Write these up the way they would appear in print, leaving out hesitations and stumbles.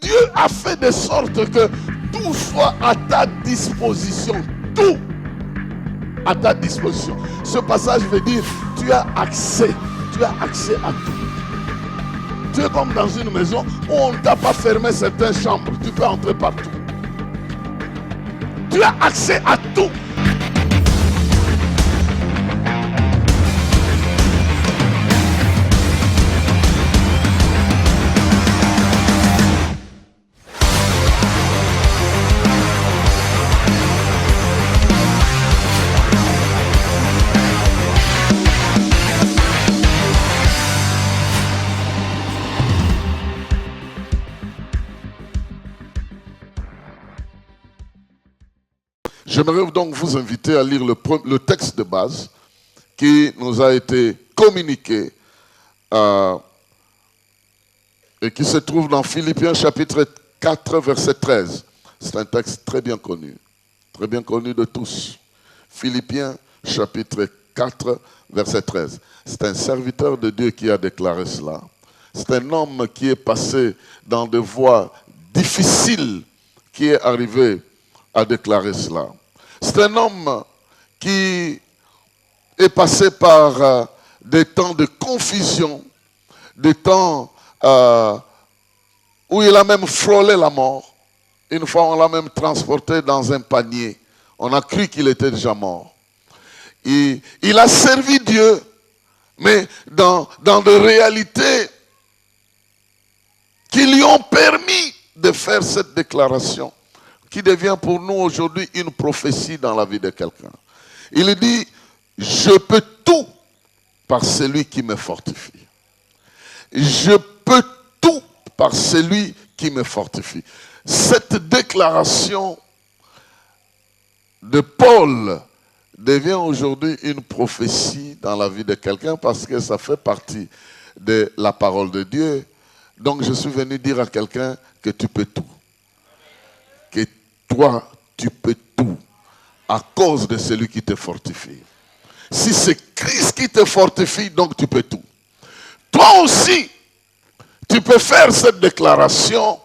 Dieu a fait de sorte que tout soit à ta disposition. Tout à ta disposition. Ce passage veut dire tu as accès à tout. Tu es comme dans une maison où on ne t'a pas fermé certaines chambres. Tu peux entrer partout. Tu as accès à tout. J'aimerais donc vous inviter à lire le texte de base qui nous a été communiqué et qui se trouve dans Philippiens chapitre 4, verset 13. C'est un texte très bien connu de tous. Philippiens chapitre 4, verset 13. C'est un serviteur de Dieu qui a déclaré cela. C'est un homme qui est passé dans des voies difficiles qui est arrivé à déclarer cela. C'est un homme qui est passé par des temps de confusion, des temps où il a même frôlé la mort. Une fois, on l'a même transporté dans un panier. On a cru qu'il était déjà mort. Il a servi Dieu, mais dans des réalités qui lui ont permis de faire cette déclaration, qui devient pour nous aujourd'hui une prophétie dans la vie de quelqu'un. Il dit, je peux tout par celui qui me fortifie. Je peux tout par celui qui me fortifie. Cette déclaration de Paul devient aujourd'hui une prophétie dans la vie de quelqu'un parce que ça fait partie de la parole de Dieu. Donc je suis venu dire à quelqu'un que tu peux tout. Que toi, tu peux tout à cause de celui qui te fortifie. Si c'est Christ qui te fortifie, donc tu peux tout. Toi aussi, tu peux faire cette déclaration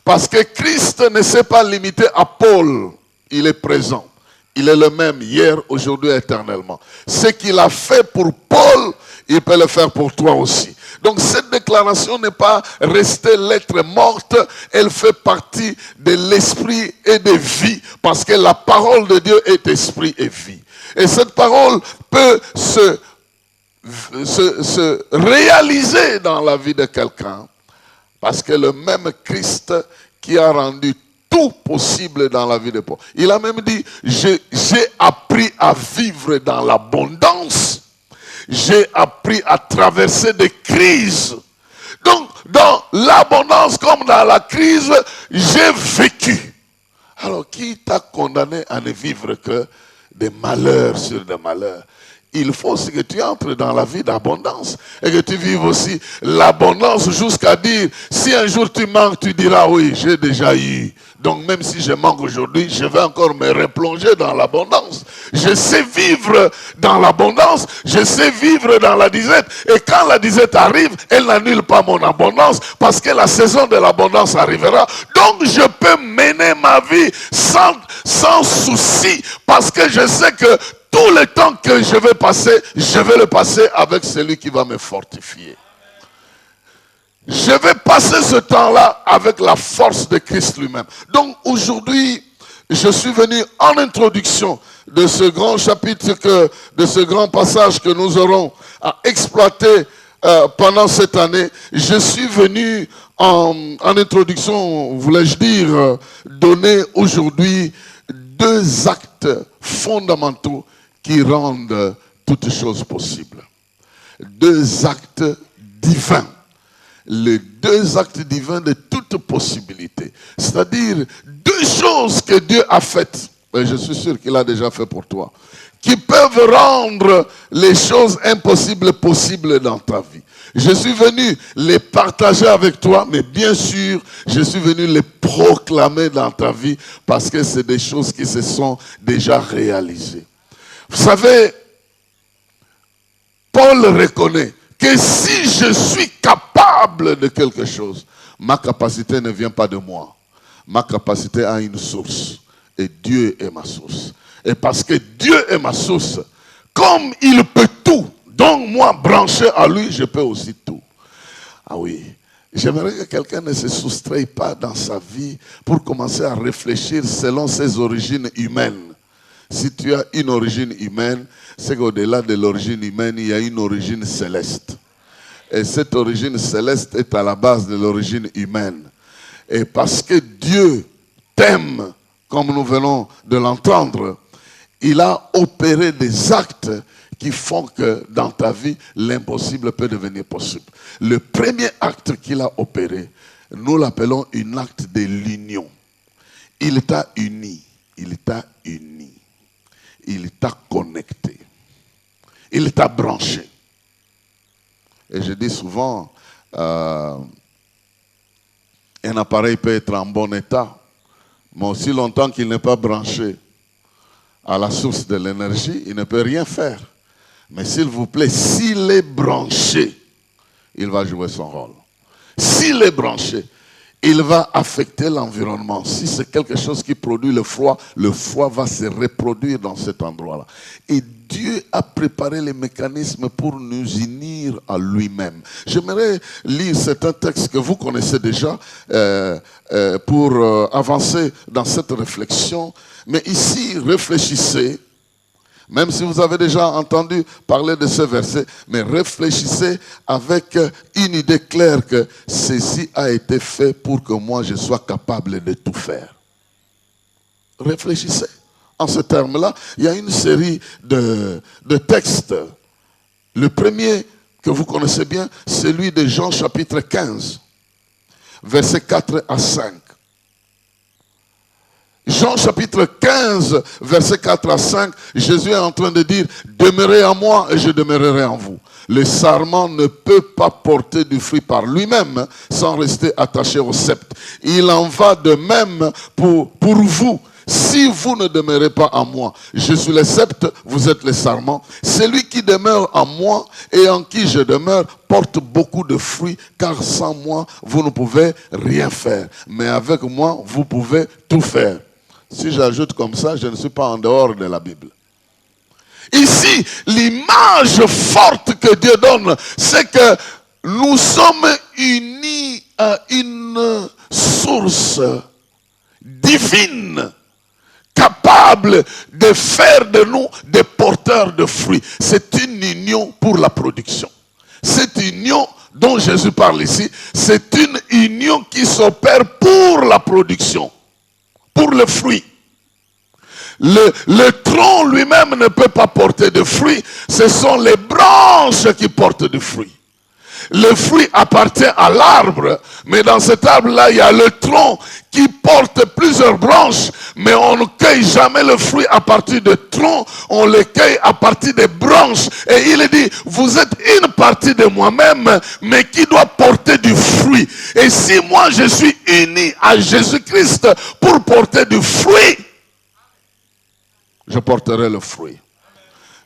parce que Christ ne s'est pas limité à Paul. Il est présent. Il est le même hier, aujourd'hui, éternellement. Ce qu'il a fait pour Paul, il peut le faire pour toi aussi. Donc cette déclaration n'est pas restée lettre morte, elle fait partie de l'esprit et de vie, parce que la parole de Dieu est esprit et vie. Et cette parole peut se réaliser dans la vie de quelqu'un, parce que le même Christ qui a rendu tout possible dans la vie de Paul. Il a même dit, j'ai appris à vivre dans l'abondance. J'ai appris à traverser des crises. Donc, dans l'abondance comme dans la crise, j'ai vécu. Alors, qui t'a condamné à ne vivre que des malheurs sur des malheurs? Il faut aussi que tu entres dans la vie d'abondance et que tu vives aussi l'abondance jusqu'à dire, si un jour tu manques, tu diras, oui, j'ai déjà eu. Donc même si je manque aujourd'hui, je vais encore me replonger dans l'abondance. Je sais vivre dans l'abondance, je sais vivre dans la disette. Et quand la disette arrive, elle n'annule pas mon abondance parce que la saison de l'abondance arrivera. Donc je peux mener ma vie sans souci parce que je sais que tout le temps que je vais passer, je vais le passer avec celui qui va me fortifier. Je vais passer ce temps-là avec la force de Christ lui-même. Donc aujourd'hui, je suis venu en introduction de ce grand chapitre, de ce grand passage que nous aurons à exploiter pendant cette année. Je suis venu en introduction, voulais-je dire, donner aujourd'hui 2 actes fondamentaux qui rendent toutes choses possibles. 2 actes divins. Les 2 actes divins de toute possibilité. C'est-à-dire 2 choses que Dieu a faites, et je suis sûr qu'il a déjà fait pour toi, qui peuvent rendre les choses impossibles possibles dans ta vie. Je suis venu les partager avec toi, mais bien sûr, je suis venu les proclamer dans ta vie parce que c'est des choses qui se sont déjà réalisées. Vous savez, Paul reconnaît que si je suis capable de quelque chose, Ma capacité ne vient pas de moi. Ma capacité a une source. Et Dieu est ma source. Et parce que Dieu est ma source, comme il peut tout, donc moi, branché à lui, je peux aussi tout. Ah oui. J'aimerais que quelqu'un ne se soustraie pas dans sa vie pour commencer à réfléchir selon ses origines humaines. Si tu as une origine humaine, c'est qu'au-delà de l'origine humaine, il y a une origine céleste. Et cette origine céleste est à la base de l'origine humaine. Et parce que Dieu t'aime, comme nous venons de l'entendre, il a opéré des actes qui font que dans ta vie, l'impossible peut devenir possible. Le premier acte qu'il a opéré, nous l'appelons un acte de l'union. Il t'a uni, il t'a uni, il t'a connecté, il t'a branché. Et je dis souvent, un appareil peut être en bon état, mais aussi longtemps qu'il n'est pas branché à la source de l'énergie, il ne peut rien faire. Mais s'il vous plaît, s'il est branché, il va jouer son rôle. S'il est branché, il va affecter l'environnement. Si c'est quelque chose qui produit le froid va se reproduire dans cet endroit-là. Et Dieu a préparé les mécanismes pour nous unir à lui-même. J'aimerais lire certains textes que vous connaissez déjà pour avancer dans cette réflexion. Mais ici, réfléchissez. Même si vous avez déjà entendu parler de ce verset, mais réfléchissez avec une idée claire que ceci a été fait pour que moi je sois capable de tout faire. Réfléchissez. En ce terme-là, il y a une série de textes. Le premier que vous connaissez bien, c'est celui de Jean chapitre 15, versets 4 à 5. Jean chapitre 15, versets 4 à 5, Jésus est en train de dire, demeurez en moi et je demeurerai en vous. Le sarment ne peut pas porter du fruit par lui-même sans rester attaché au sceptre. Il en va de même pour vous. Si vous ne demeurez pas en moi, je suis le sceptre, vous êtes le sarment. Celui qui demeure en moi et en qui je demeure porte beaucoup de fruits, car sans moi, vous ne pouvez rien faire. Mais avec moi, vous pouvez tout faire. Si j'ajoute comme ça, je ne suis pas en dehors de la Bible. Ici, l'image forte que Dieu donne, c'est que nous sommes unis à une source divine, capable de faire de nous des porteurs de fruits. C'est une union pour la production. Cette union dont Jésus parle ici, c'est une union qui s'opère pour la production, pour le fruit. Le tronc lui-même ne peut pas porter de fruits, ce sont les branches qui portent du fruit. Le fruit appartient à l'arbre, mais dans cet arbre-là, il y a le tronc qui porte plusieurs branches, mais on ne cueille jamais le fruit à partir de tronc, on le cueille à partir des branches. Et il dit, vous êtes une partie de moi-même, mais qui doit porter du fruit. Et si moi je suis uni à Jésus-Christ pour porter du fruit, je porterai le fruit.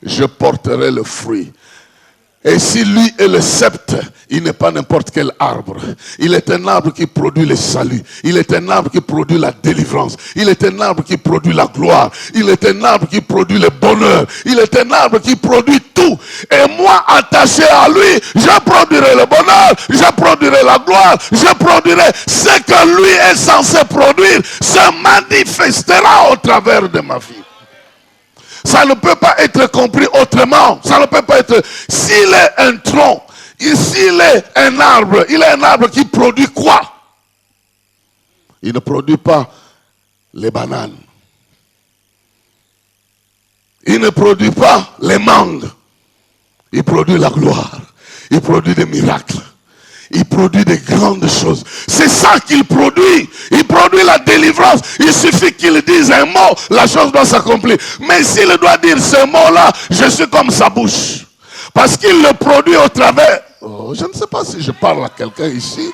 Je porterai le fruit. Et si lui est le sceptre, il n'est pas n'importe quel arbre. Il est un arbre qui produit le salut. Il est un arbre qui produit la délivrance. Il est un arbre qui produit la gloire. Il est un arbre qui produit le bonheur. Il est un arbre qui produit tout. Et moi, attaché à lui, je produirai le bonheur, je produirai la gloire, je produirai ce que lui est censé produire, se manifestera au travers de ma vie. Ça ne peut pas être compris autrement. Ça ne peut pas être... S'il est un tronc, s'il est un arbre, il est un arbre qui produit quoi? Il ne produit pas les bananes. Il ne produit pas les mangues. Il produit la gloire. Il produit des miracles. Il produit des grandes choses. C'est ça qu'il produit. Il produit la délivrance. Il suffit qu'il dise un mot, la chose doit s'accomplir. Mais s'il doit dire ce mot-là, je suis comme sa bouche. Parce qu'il le produit au travers. Oh, je ne sais pas si je parle à quelqu'un ici.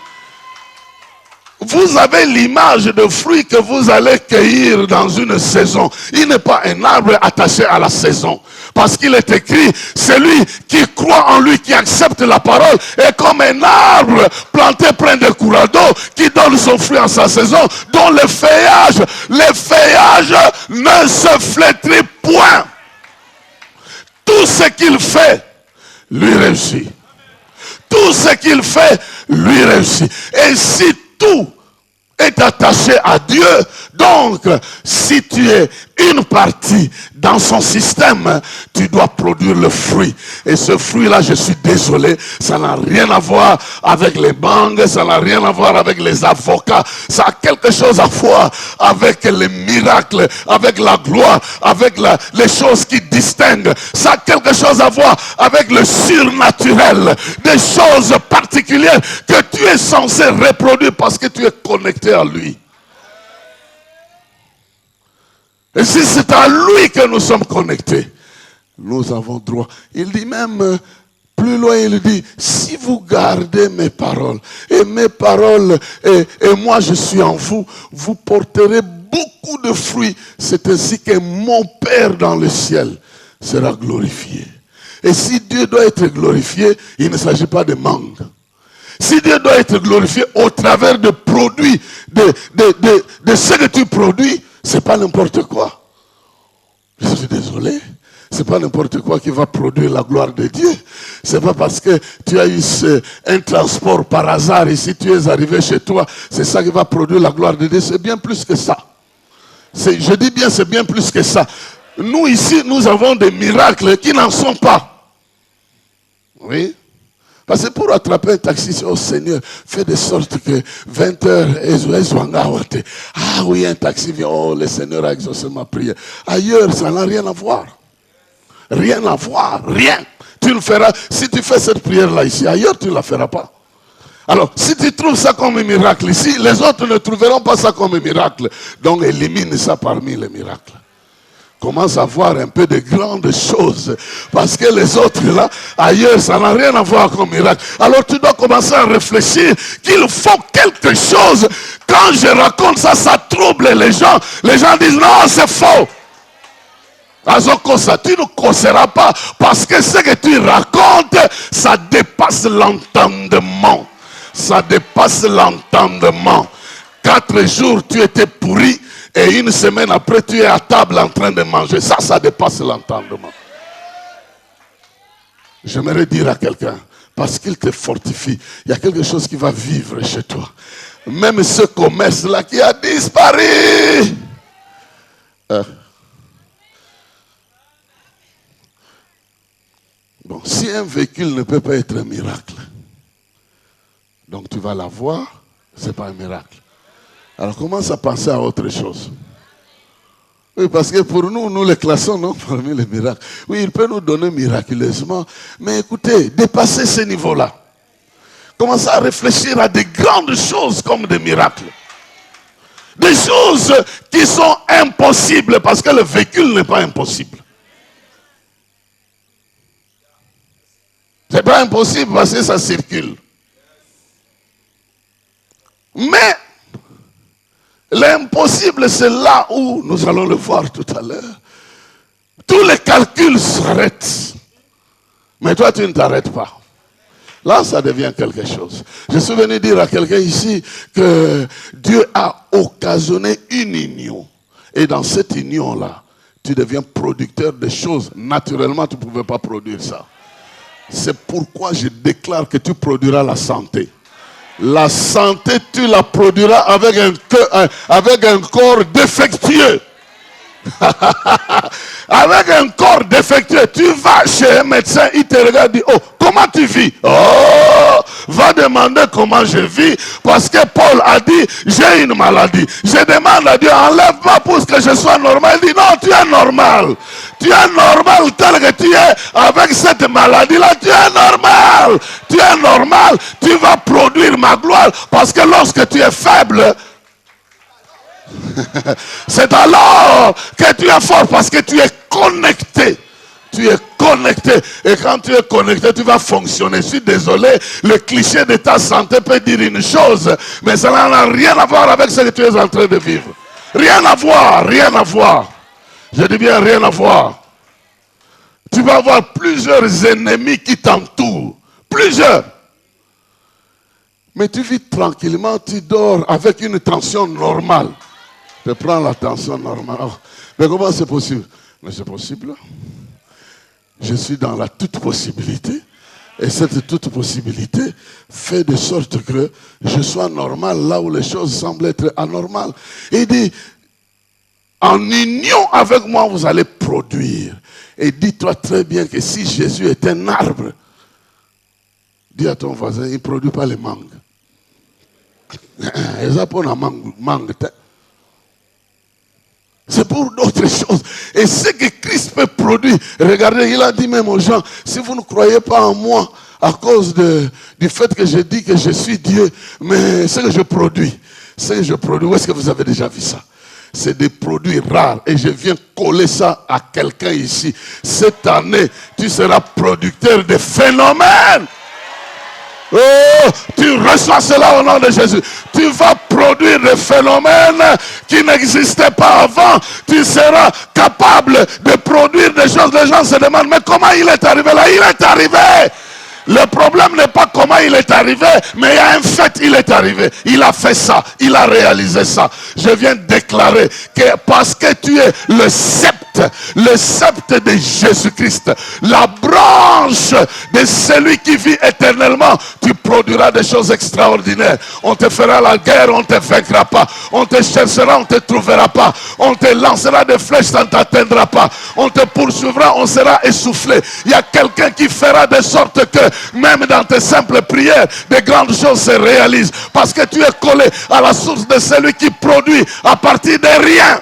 vous avez l'image de fruit que vous allez cueillir dans une saison. Il n'est pas un arbre attaché à la saison. Parce qu'il est écrit, celui qui croit en lui, qui accepte la parole, est comme un arbre planté près de courant d'eau, qui donne son fruit en sa saison, dont les feuillages ne se flétrissent point. Tout ce qu'il fait, lui réussit. Tout ce qu'il fait, lui réussit. Et si tout est attaché à Dieu, donc si tu es une partie dans son système, tu dois produire le fruit. Et ce fruit-là, je suis désolé, ça n'a rien à voir avec les banques, ça n'a rien à voir avec les avocats, ça a quelque chose à voir avec les miracles, avec la gloire, avec les choses qui distinguent. Ça a quelque chose à voir avec le surnaturel, des choses particulières que tu es censé reproduire parce que tu es connecté à lui. Et si c'est à lui que nous sommes connectés, nous avons droit. Il dit même, plus loin, il dit, si vous gardez mes paroles, et mes paroles, et moi je suis en vous, vous porterez beaucoup de fruits. C'est ainsi que mon Père dans le ciel sera glorifié. Et si Dieu doit être glorifié, il ne s'agit pas de manque. Si Dieu doit être glorifié au travers de produits, de ce que tu produis, c'est pas n'importe quoi. Je suis désolé. C'est pas n'importe quoi qui va produire la gloire de Dieu. C'est pas parce que tu as eu un transport par hasard et si tu es arrivé chez toi, c'est ça qui va produire la gloire de Dieu. C'est bien plus que ça. Je dis bien, c'est bien plus que ça. Nous ici, nous avons des miracles qui n'en sont pas. Oui. Parce que pour attraper un taxi, oh Seigneur, fais de sorte que 20h, ah oui, un taxi vient, oh le Seigneur a exaucé ma prière. Ailleurs, ça n'a rien à voir. Rien à voir, rien. Tu le feras, si tu fais cette prière-là ici, ailleurs tu ne la feras pas. Alors, si tu trouves ça comme un miracle ici, les autres ne trouveront pas ça comme un miracle. Donc, élimine ça parmi les miracles. Commence à voir un peu de grandes choses. Parce que les autres là, ailleurs, ça n'a rien à voir comme miracle. Alors tu dois commencer à réfléchir qu'il faut quelque chose. Quand je raconte ça, ça trouble les gens. Les gens disent non, c'est faux. Tu ne causeras pas. Parce que ce que tu racontes, ça dépasse l'entendement. Ça dépasse l'entendement. 4 jours, tu étais pourri. Et une semaine après, tu es à table en train de manger. Ça dépasse l'entendement. J'aimerais dire à quelqu'un, parce qu'il te fortifie, il y a quelque chose qui va vivre chez toi. Même ce commerce-là qui a disparu. Bon, si un véhicule ne peut pas être un miracle, donc tu vas l'avoir, ce n'est pas un miracle. Alors commence à penser à autre chose. Oui, parce que pour nous, nous les classons non parmi les miracles. Oui, il peut nous donner miraculeusement. Mais écoutez, dépassez ce niveau-là. Commencez à réfléchir à des grandes choses comme des miracles. Des choses qui sont impossibles parce que le véhicule n'est pas impossible. C'est pas impossible parce que ça circule. Mais l'impossible, c'est là où nous allons le voir tout à l'heure. Tous les calculs s'arrêtent. Mais toi, tu ne t'arrêtes pas. Là, ça devient quelque chose. Je suis venu dire à quelqu'un ici que Dieu a occasionné une union. Et dans cette union-là, tu deviens producteur de choses. Naturellement, tu ne pouvais pas produire ça. C'est pourquoi je déclare que tu produiras la santé. La santé, tu la produiras avec un corps défectueux. Avec un corps défectueux, tu vas chez un médecin, il te regarde et dit, oh, comment tu vis? Oh, va demander comment je vis, parce que Paul a dit, j'ai une maladie. Je demande à Dieu, enlève-moi pour que je sois normal. Il dit, non, tu es normal. Tu es normal tel que tu es avec cette maladie-là. Tu es normal. Tu es normal. Tu vas produire ma gloire, parce que lorsque tu es faible, c'est alors que tu es fort parce que tu es connecté. Tu es connecté. Et quand tu es connecté, tu vas fonctionner. Je suis désolé, le cliché de ta santé peut dire une chose, mais ça n'a rien à voir avec ce que tu es en train de vivre. Rien à voir, rien à voir. Je dis bien rien à voir. Tu vas avoir plusieurs ennemis qui t'entourent. Plusieurs. Mais tu vis tranquillement, tu dors avec une tension normale. Tu prends la tension normale. Oh, mais comment c'est possible? Mais c'est possible. Je suis dans la toute possibilité. Et cette toute possibilité fait de sorte que je sois normal là où les choses semblent être anormales. Il dit, en union avec moi, vous allez produire. Et dis-toi très bien que si Jésus est un arbre, dis à ton voisin, il ne produit pas les mangues. C'est pour d'autres choses. Et ce que Christ peut produire, regardez, il a dit même aux gens, si vous ne croyez pas en moi, à cause du fait que je dis que je suis Dieu, mais ce que je produis, où est-ce que vous avez déjà vu ça? C'est des produits rares. Et je viens coller ça à quelqu'un ici. Cette année, tu seras producteur de phénomènes. Oh, tu reçois cela au nom de Jésus. Tu vas produire des phénomènes qui n'existaient pas avant. Tu seras capable de produire des choses. Les gens se demandent, mais comment il est arrivé là? Il est arrivé. Le problème n'est pas comment il est arrivé, mais il y a un fait, il est arrivé. Il a fait ça, il a réalisé ça. Je viens déclarer que parce que tu es le sceptre de Jésus-Christ, la branche de celui qui vit éternellement, tu produiras des choses extraordinaires. On te fera la guerre, on ne te vaincra pas. On te cherchera, on ne te trouvera pas. On te lancera des flèches, ça ne t'atteindra pas. On te poursuivra, on sera essoufflé. Il y a quelqu'un qui fera de sorte que même dans tes simples prières, des grandes choses se réalisent. Parce que tu es collé à la source de celui qui produit à partir de rien.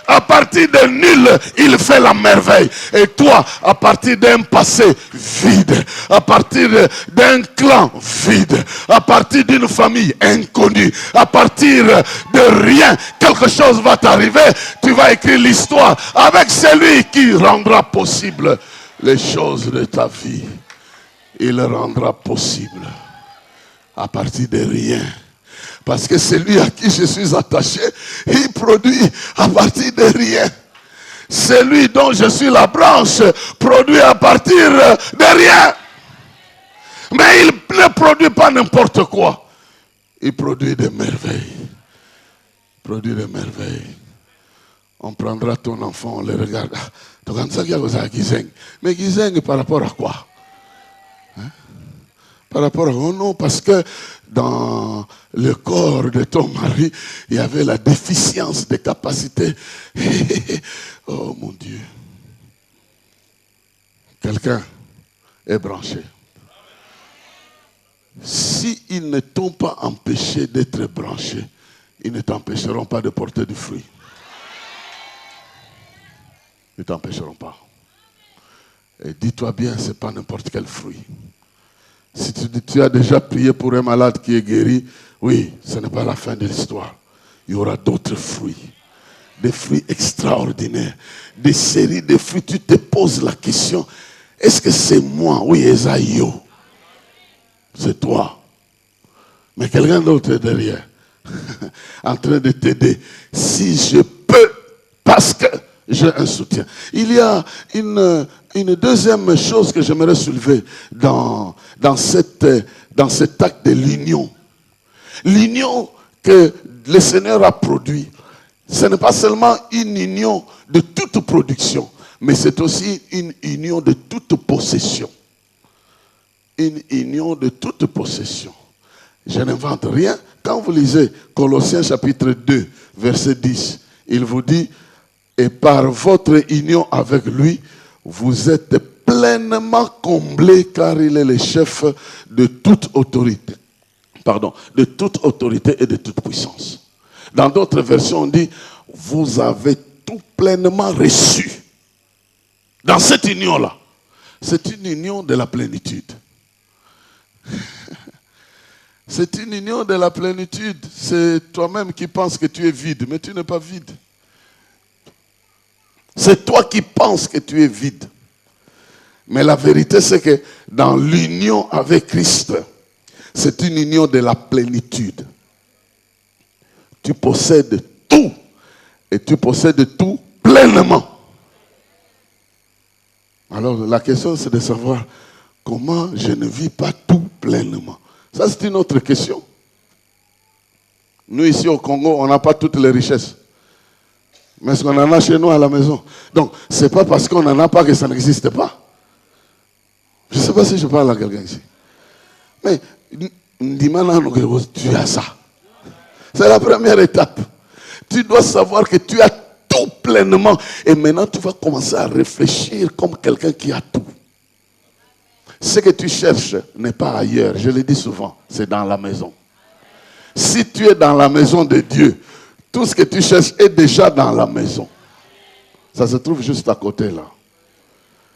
À partir de nul, il fait la merveille. Et toi, à partir d'un passé vide, à partir d'un clan vide, à partir d'une famille inconnue, à partir de rien, quelque chose va t'arriver. Tu vas écrire l'histoire avec celui qui rendra possible les choses de ta vie. Il le rendra possible à partir de rien. Parce que celui à qui je suis attaché, il produit à partir de rien. Celui dont je suis la branche produit à partir de rien. Mais il ne produit pas n'importe quoi. Il produit des merveilles. Il produit des merveilles. On prendra ton enfant, on le regarde. Mais Gizeng par rapport à quoi? Par rapport à... Oh non, parce que dans le corps de ton mari, il y avait la déficience de capacité. Oh mon Dieu. Quelqu'un est branché. S'ils ne t'ont pas empêché d'être branché, ils ne t'empêcheront pas de porter du fruit. Ils ne t'empêcheront pas. Et dis-toi bien, ce n'est pas n'importe quel fruit. Si tu as déjà prié pour un malade qui est guéri, oui, ce n'est pas la fin de l'histoire. Il y aura d'autres fruits. Des fruits extraordinaires. Des séries de fruits. Tu te poses la question, est-ce que c'est moi? Oui, Esaïo. C'est toi. Mais quelqu'un d'autre est derrière. En train de t'aider. Si je peux, parce que j'ai un soutien. Il y a une deuxième chose que j'aimerais soulever dans cet acte de l'union. L'union que le Seigneur a produit, ce n'est pas seulement une union de toute production, mais c'est aussi une union de toute possession. Une union de toute possession. Je n'invente rien. Quand vous lisez Colossiens chapitre 2, verset 10, il vous dit, et par votre union avec lui, vous êtes pleinement comblés car il est le chef de toute autorité. Pardon, de toute autorité et de toute puissance. Dans d'autres versions, on dit, vous avez tout pleinement reçu. Dans cette union-là, c'est une union de la plénitude. C'est une union de la plénitude. C'est toi-même qui penses que tu es vide, mais tu n'es pas vide. C'est toi qui penses que tu es vide. Mais la vérité, c'est que dans l'union avec Christ, c'est une union de la plénitude. Tu possèdes tout. Et tu possèdes tout pleinement. Alors la question, c'est de savoir comment je ne vis pas tout pleinement. Ça, c'est une autre question. Nous, ici au Congo, on n'a pas toutes les richesses. Mais ce qu'on en a chez nous à la maison. Donc, ce n'est pas parce qu'on n'en a pas que ça n'existe pas. Je ne sais pas si je parle à quelqu'un ici. Mais, dis-moi, tu as ça. C'est la première étape. Tu dois savoir que tu as tout pleinement. Et maintenant, tu vas commencer à réfléchir comme quelqu'un qui a tout. Ce que tu cherches n'est pas ailleurs. Je le dis souvent, c'est dans la maison. Si tu es dans la maison de Dieu, tout ce que tu cherches est déjà dans la maison. Ça se trouve juste à côté là.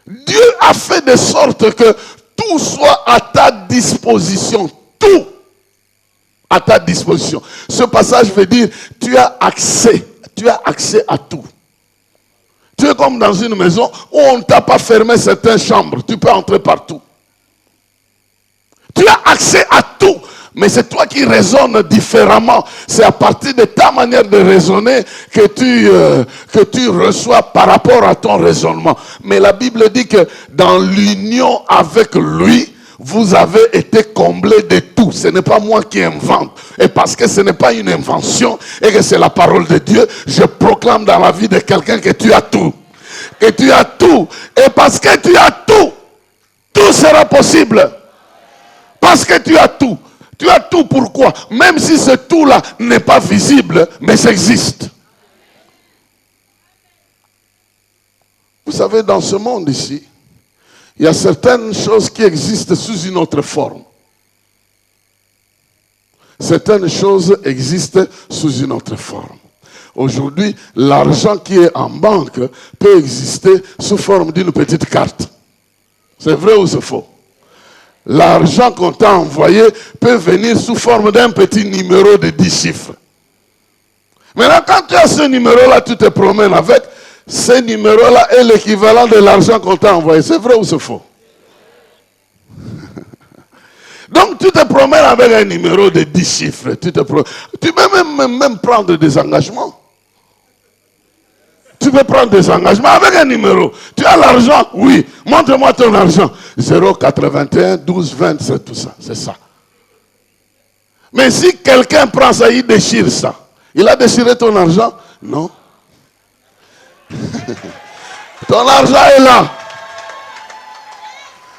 Dieu a fait de sorte que tout soit à ta disposition. Tout à ta disposition. Ce passage veut dire, tu as accès à tout. Tu es comme dans une maison où on ne t'a pas fermé certaines chambres. Tu peux entrer partout. Tu as accès à tout. Mais c'est toi qui raisonnes différemment. C'est à partir de ta manière de raisonner que tu reçois par rapport à ton raisonnement. Mais la Bible dit que dans l'union avec lui, vous avez été comblés de tout. Ce n'est pas moi qui invente. Et parce que ce n'est pas une invention et que c'est la parole de Dieu, je proclame dans la vie de quelqu'un que tu as tout. Que tu as tout. Et parce que tu as tout, tout sera possible. Parce que tu as tout. Tu as tout pourquoi? Même si ce tout-là n'est pas visible, mais ça existe. Vous savez, dans ce monde ici, il y a certaines choses qui existent sous une autre forme. Certaines choses existent sous une autre forme. Aujourd'hui, l'argent qui est en banque peut exister sous forme d'une petite carte. C'est vrai ou c'est faux? L'argent qu'on t'a envoyé peut venir sous forme d'un petit numéro de 10 chiffres. Maintenant, quand tu as ce numéro-là, tu te promènes avec, ce numéro-là est l'équivalent de l'argent qu'on t'a envoyé. C'est vrai ou c'est faux? Donc, tu te promènes avec un numéro de 10 chiffres. Tu peux même prendre des engagements. Tu peux prendre des engagements avec un numéro. Tu as l'argent? Oui. Montre-moi ton argent. 0,81, 12, 20, c'est tout ça. C'est ça. Mais si quelqu'un prend ça, il déchire ça. Il a déchiré ton argent? Non. Ton argent est là.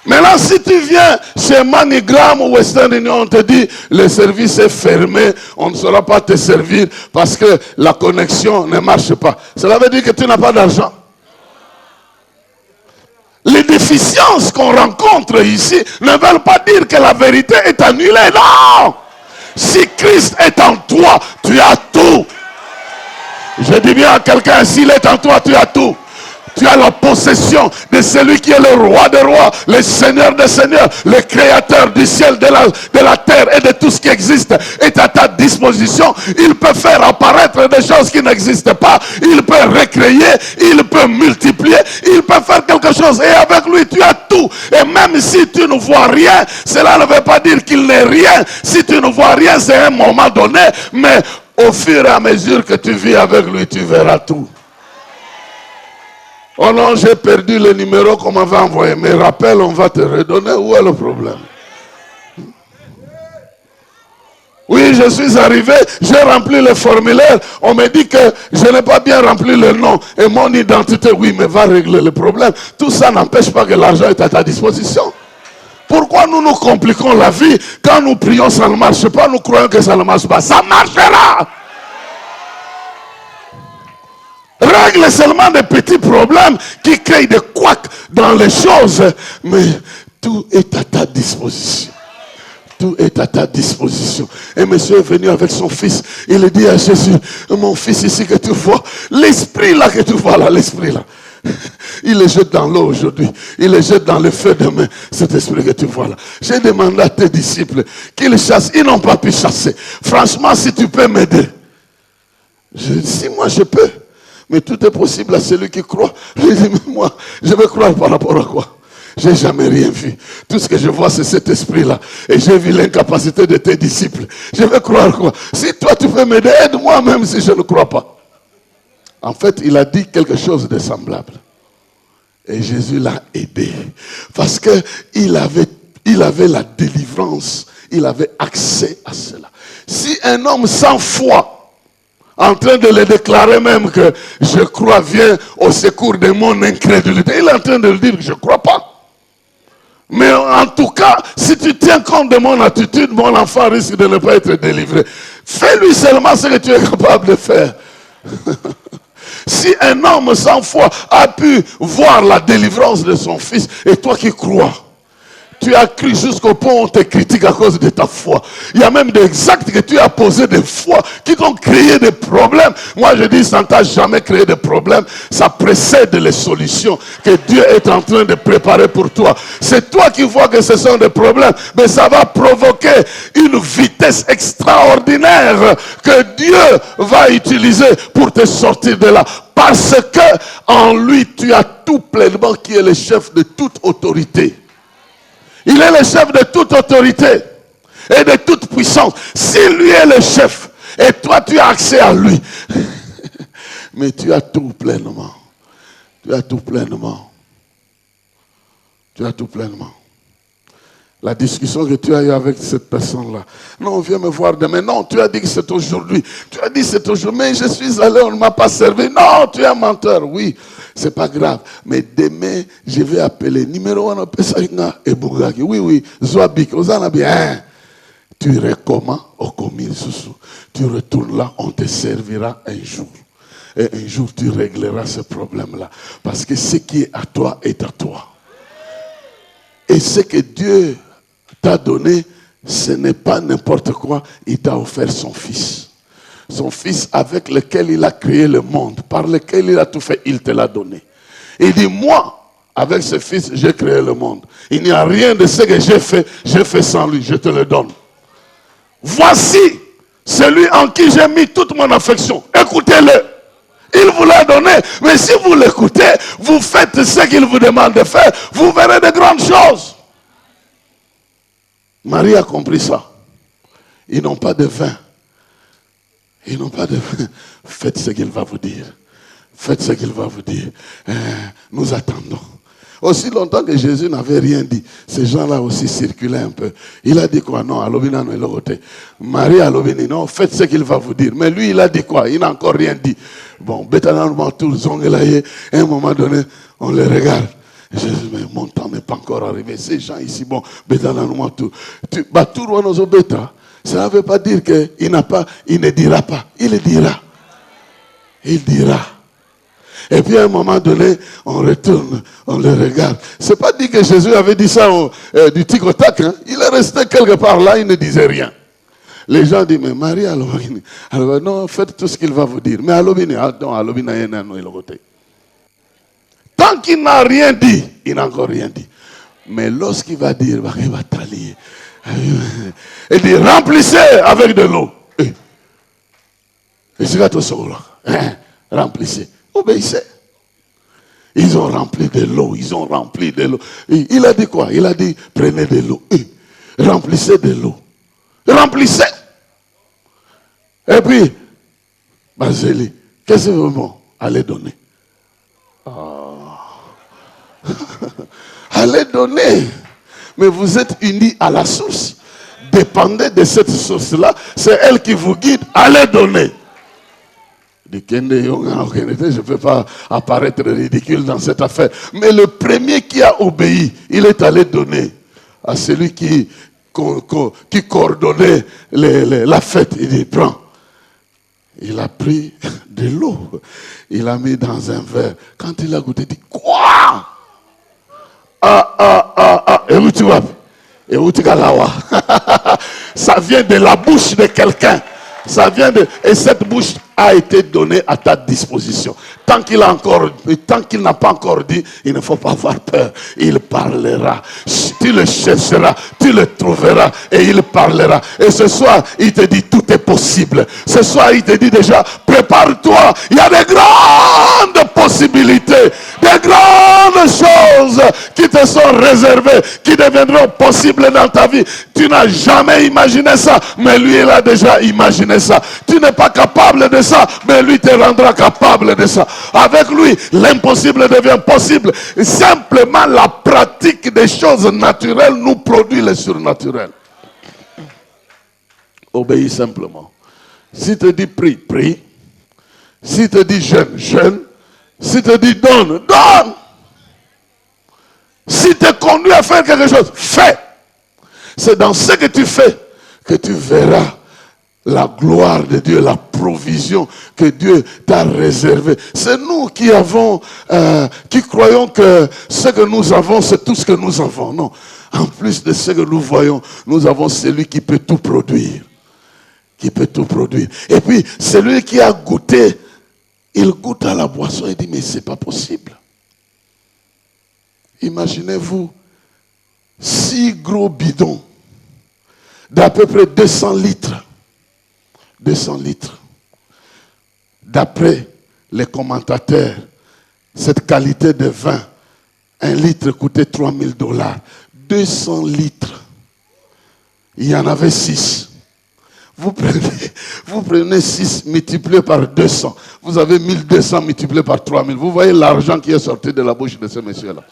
Maintenant, si tu viens chez MoneyGram ou Western Union, on te dit, le service est fermé, on ne saura pas te servir parce que la connexion ne marche pas. Cela veut dire que tu n'as pas d'argent. Les déficiences qu'on rencontre ici ne veulent pas dire que la vérité est annulée. Non! Si Christ est en toi, tu as tout. Je dis bien à quelqu'un, s'il est en toi, tu as tout. Tu as la possession de celui qui est le roi des rois, le seigneur des seigneurs, le créateur du ciel, de la terre et de tout ce qui existe est à ta disposition. Il peut faire apparaître des choses qui n'existent pas. Il peut recréer, il peut multiplier, il peut faire quelque chose. Et avec lui, tu as tout. Et même si tu ne vois rien, cela ne veut pas dire qu'il n'est rien. Si tu ne vois rien, c'est un moment donné. Mais au fur et à mesure que tu vis avec lui, tu verras tout. Oh non, j'ai perdu le numéro qu'on m'avait envoyé. Mais rappelle, on va te redonner. Où est le problème? Oui, je suis arrivé, j'ai rempli le formulaire. On me dit que je n'ai pas bien rempli le nom et mon identité. Oui, mais va régler le problème. Tout ça n'empêche pas que l'argent est à ta disposition. Pourquoi nous nous compliquons la vie? Quand nous prions, ça ne marche pas. Nous croyons que ça ne marche pas. Ça marchera! Règle seulement des petits problèmes qui créent des couacs dans les choses. Mais tout est à ta disposition. Tout est à ta disposition. Et monsieur est venu avec son fils. Il dit à Jésus, mon fils ici que tu vois, l'esprit là que tu vois là, l'esprit là. Il le jette dans l'eau aujourd'hui. Il le jette dans le feu demain. Cet esprit que tu vois là. J'ai demandé à tes disciples qu'ils chassent. Ils n'ont pas pu chasser. Franchement, si tu peux m'aider. Je dis, si moi je peux. Mais tout est possible à celui qui croit. Je dis, mais moi, je vais croire par rapport à quoi? j'ai jamais rien vu. Tout ce que je vois, c'est cet esprit-là. Et j'ai vu l'incapacité de tes disciples. Je vais croire quoi? Si toi tu peux m'aider, aide-moi même si je ne crois pas. En fait, il a dit quelque chose de semblable. Et Jésus l'a aidé. Parce qu'il avait la délivrance. Il avait accès à cela. Si un homme sans foi, en train de le déclarer même que je crois, viens au secours de mon incrédulité, il est en train de le dire que je ne crois pas. Mais en tout cas, si tu tiens compte de mon attitude, mon enfant risque de ne pas être délivré. Fais-lui seulement ce que tu es capable de faire. Si un homme sans foi a pu voir la délivrance de son fils, et toi qui crois, tu as cru jusqu'au point où on te critique à cause de ta foi. Il y a même des actes que tu as posés de foi qui t'ont créé des problèmes. Moi je dis, ça ne t'a jamais créé de problèmes. Ça précède les solutions que Dieu est en train de préparer pour toi. C'est toi qui vois que ce sont des problèmes, mais ça va provoquer une vitesse extraordinaire que Dieu va utiliser pour te sortir de là. Parce que en lui tu as tout pleinement, qui est le chef de toute autorité. Il est le chef de toute autorité et de toute puissance. Si lui est le chef et toi tu as accès à lui, mais tu as tout pleinement. Tu as tout pleinement. Tu as tout pleinement. La discussion que tu as eue avec cette personne-là. Non, viens me voir demain. Non, tu as dit que c'est aujourd'hui. Tu as dit que c'est aujourd'hui. Mais je suis allé, on ne m'a pas servi. Non, tu es un menteur. Oui, c'est pas grave. Mais demain, je vais appeler. Numéro 1, et Bougaki. Oui, Zoabik. Tu recommences au commis sous. Tu retournes là, on te servira un jour. Et un jour, tu régleras ce problème-là. Parce que ce qui est à toi est à toi. Et ce que Dieu t'a donné, ce n'est pas n'importe quoi. Il t'a offert son fils. Son fils avec lequel il a créé le monde, par lequel il a tout fait, il te l'a donné. Il dit, moi, avec ce fils, j'ai créé le monde. Il n'y a rien de ce que j'ai fait sans lui, je te le donne. Voici celui en qui j'ai mis toute mon affection. Écoutez-le. Il vous l'a donné. Mais si vous l'écoutez, vous faites ce qu'il vous demande de faire, vous verrez de grandes choses. Marie a compris ça. Ils n'ont pas de vin. Ils n'ont pas de vin. Faites ce qu'il va vous dire. Faites ce qu'il va vous dire. Nous attendons. Aussi longtemps que Jésus n'avait rien dit, ces gens-là aussi circulaient un peu. Il a dit quoi? Non, Alobina non, il a côté. Marie Alobini, non, faites ce qu'il va vous dire. Mais lui, il a dit quoi? Il n'a encore rien dit. Bon, Bétanalement, tout le zongelaye, à un moment donné, on les regarde. Jésus, mais mon temps n'est pas encore arrivé. Ces gens ici, bon, Bétanalement, tout. Ça ne veut pas dire qu'il ne dira pas. Il dira. Il dira. Et puis à un moment donné, on retourne, on le regarde. C'est pas dit que Jésus avait dit ça du tic au tac. Hein? Il est resté quelque part là, il ne disait rien. Les gens disent, mais Marie, alors, non, faites tout ce qu'il va vous dire. Mais tant qu'il n'a rien dit, il n'a encore rien dit. Mais lorsqu'il va dire, il va t'allier. Il dit, remplissez avec de l'eau. Et c'est là tout ça. Remplissez. Obéissez. Ils ont rempli de l'eau. Ils ont rempli de l'eau. Il a dit quoi? Il a dit, prenez de l'eau. Remplissez de l'eau. Remplissez. Et puis, Basili, qu'est-ce que vous allez donner? Allez donner. Mais vous êtes unis à la source. Dépendez de cette source-là. C'est elle qui vous guide. Allez donner. Je ne peux pas apparaître ridicule dans cette affaire. Mais le premier qui a obéi, il est allé donner à celui qui coordonnait la fête. Il dit, prends. Il a pris de l'eau. Il a mis dans un verre. Quand il a goûté, il dit, quoi? Et où tu vas? Et où tu vas là? Ça vient de la bouche de quelqu'un. Ça vient de... Et cette bouche a été donnée à ta disposition. Tant qu'il n'a pas encore dit, il ne faut pas avoir peur. Il parlera. Tu le chercheras, tu le trouveras et il parlera. Et ce soir, il te dit tout est possible. Ce soir, il te dit déjà, prépare-toi. Il y a de grandes possibilités, de grandes choses qui te sont réservées, qui deviendront possibles dans ta vie. Tu n'as jamais imaginé ça, mais lui, il a déjà imaginé ça. Tu n'es pas capable de ça, mais lui te rendra capable de ça. Avec lui, l'impossible devient possible. Simplement, la pratique des choses naturelles nous produit le surnaturel. Obéis simplement. Si te dit prie, prie. Si te dit jeûne, jeûne. Si te dit donne, donne. Si te conduit à faire quelque chose, fais. C'est dans ce que tu fais que tu verras la gloire de Dieu, la provision que Dieu t'a réservée. C'est nous qui avons, qui croyons que ce que nous avons, c'est tout ce que nous avons. Non. En plus de ce que nous voyons, nous avons celui qui peut tout produire. Qui peut tout produire. Et puis, celui qui a goûté, il goûte à la boisson et dit, mais c'est pas possible. Imaginez-vous 6 gros bidons d'à peu près 200 litres. 200 litres. D'après les commentateurs, cette qualité de vin, 1 litre coûtait $3000. 200 litres. Il y en avait 6. Vous prenez 6 multiplié par 200. Vous avez 1200 multiplié par 3000. Vous voyez l'argent qui est sorti de la bouche de ce monsieur-là.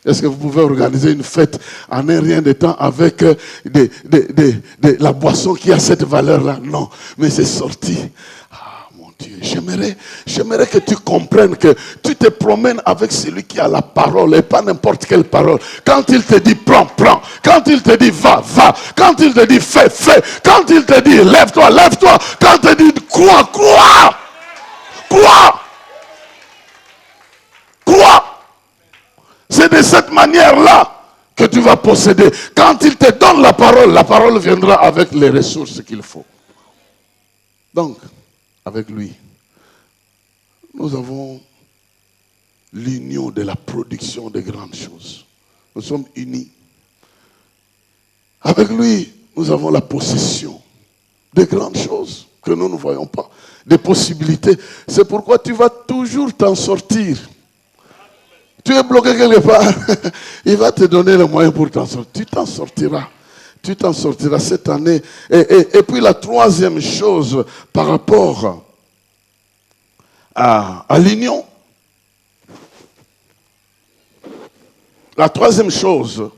Est-ce que vous pouvez organiser une fête en un rien de temps avec la boisson qui a cette valeur-là? Non, mais c'est sorti. Ah mon Dieu, j'aimerais que tu comprennes que tu te promènes avec celui qui a la parole et pas n'importe quelle parole. Quand il te dit prends, prends. Quand il te dit va, va. Quand il te dit fais, fais. Quand il te dit lève-toi, lève-toi. Quand il te dit crois, crois. Crois. Crois. C'est de cette manière-là que tu vas posséder. Quand il te donne la parole viendra avec les ressources qu'il faut. Donc, avec lui, nous avons l'union de la production de grandes choses. Nous sommes unis. Avec lui, nous avons la possession de grandes choses que nous ne voyons pas. Des possibilités. C'est pourquoi tu vas toujours t'en sortir. Tu es bloqué quelque part, il va te donner le moyen pour t'en sortir. Tu t'en sortiras. Tu t'en sortiras cette année. Et puis la troisième chose par rapport à l'union. La troisième chose,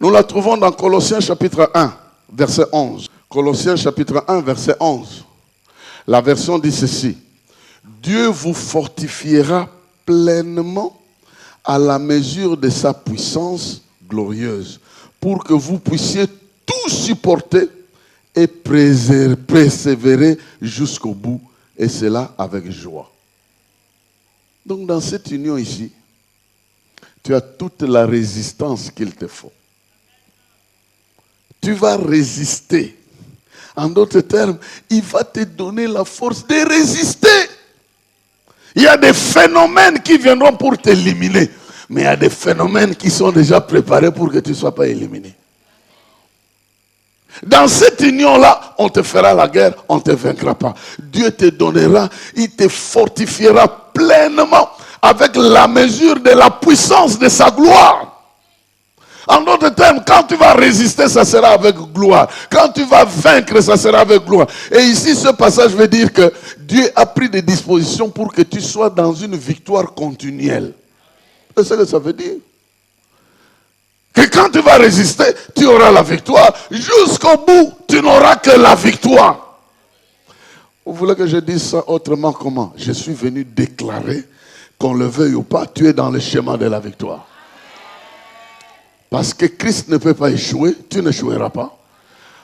nous la trouvons dans Colossiens chapitre 1, verset 11. Colossiens chapitre 1, verset 11. La version dit ceci. Dieu vous fortifiera pleinement à la mesure de sa puissance glorieuse, pour que vous puissiez tout supporter et persévérer jusqu'au bout, et cela avec joie. Donc dans cette union ici, tu as toute la résistance qu'il te faut. Tu vas résister. En d'autres termes, il va te donner la force de résister. Il y a des phénomènes qui viendront pour t'éliminer. Mais il y a des phénomènes qui sont déjà préparés pour que tu ne sois pas éliminé. Dans cette union-là, on te fera la guerre, on ne te vaincra pas. Dieu te donnera, il te fortifiera pleinement avec la mesure de la puissance de sa gloire. En d'autres termes, quand tu vas résister, ça sera avec gloire. Quand tu vas vaincre, ça sera avec gloire. Et ici, ce passage veut dire que Dieu a pris des dispositions pour que tu sois dans une victoire continuelle. C'est ce que ça veut dire. Que quand tu vas résister, tu auras la victoire. Jusqu'au bout, tu n'auras que la victoire. Vous voulez que je dise ça autrement comment? Je suis venu déclarer, qu'on le veuille ou pas, tu es dans le chemin de la victoire. Parce que Christ ne peut pas échouer, tu n'échoueras pas.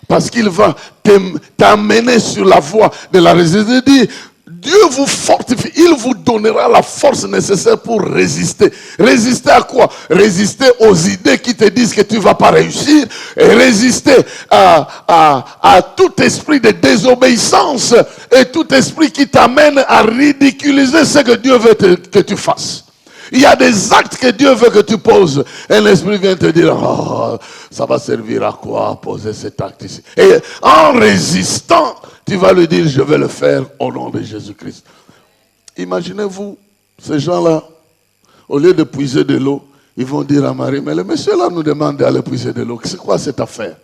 Parce qu'il va t'amener sur la voie de la résistance. Dieu vous fortifie, il vous donnera la force nécessaire pour résister. Résister à quoi? Résister aux idées qui te disent que tu ne vas pas réussir. Et résister à tout esprit de désobéissance et tout esprit qui t'amène à ridiculiser ce que Dieu veut que tu fasses. Il y a des actes que Dieu veut que tu poses. Et l'esprit vient te dire, oh, ça va servir à quoi poser cet acte ici? Et en résistant, tu vas lui dire, je vais le faire au nom de Jésus-Christ. Imaginez-vous, ces gens-là au lieu de puiser de l'eau, ils vont dire à Marie, mais le monsieur là nous demande d'aller puiser de l'eau. C'est quoi cette affaire?